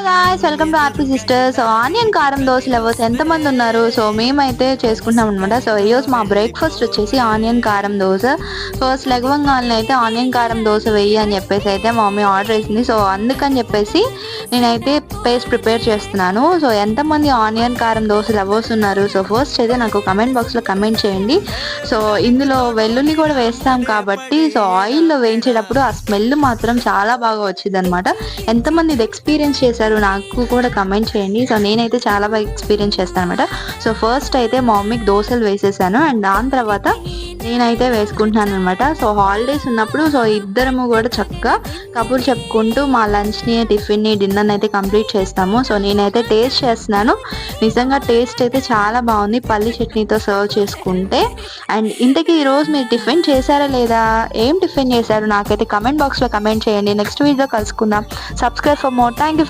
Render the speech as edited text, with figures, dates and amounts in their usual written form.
Guys welcome to RP sisters. Onion కారం dosa lovers ఎంతమంది ఉన్నారు? సో మేమైతే చేసుకుంటాం అనమాట. సో ఈరోజు మా బ్రేక్ఫాస్ట్ వచ్చేసి ఆనియన్ కారం దోశ. ఫస్ట్ లెగవంగానే అయితే ఆనియన్ కారం దోశ వెయ్యి అని చెప్పేసి అయితే మా మమ్మీ ఆర్డర్ వేసింది. సో అందుకని చెప్పేసి నేనైతే పేస్ట్ ప్రిపేర్ చేస్తున్నాను. సో ఎంతమంది ఆనియన్ కారం దోశ లవర్స్ ఉన్నారు? సో ఫస్ట్ అయితే నాకు కమెంట్ బాక్స్లో కమెంట్ చేయండి. సో ఇందులో వెల్లుల్లి కూడా వేస్తాం కాబట్టి సో ఆయిల్లో వేయించేటప్పుడు ఆ స్మెల్ మాత్రం చాలా బాగా వచ్చింది అనమాట. ఎంతమంది ఇది ఎక్స్పీరియన్స్ చేశారు నాకు కూడా కమెంట్ చేయండి. సో నేనైతే చాలా బాగా ఎక్స్పీరియన్స్ చేస్తాను అనమాట. సో ఫస్ట్ అయితే మా మమ్మీకి దోశలు వేసేసాను అండ్ దాని తర్వాత నేనైతే వేసుకుంటున్నాను అనమాట. సో హాలిడేస్ ఉన్నప్పుడు సో ఇద్దరము కూడా చక్కగా కబుర్లు చెప్పుకుంటూ మా లంచ్ని, టిఫిన్ని, డిన్నర్ని అయితే కంప్లీట్ చేస్తాము. సో నేనైతే టేస్ట్ చేస్తున్నాను. నిజంగా టేస్ట్ అయితే చాలా బాగుంది పల్లి చట్నీతో సర్వ్ చేసుకుంటే. అండ్ ఇంతకీ ఈరోజు మీరు టిఫిన్ చేశారా లేదా? ఏం టిఫిన్ చేశారు? నాకైతే కమెంట్ బాక్స్లో కమెంట్ చేయండి. నెక్స్ట్ వీడియో కలుసుకుందాం. Subscribe for more. Thank you.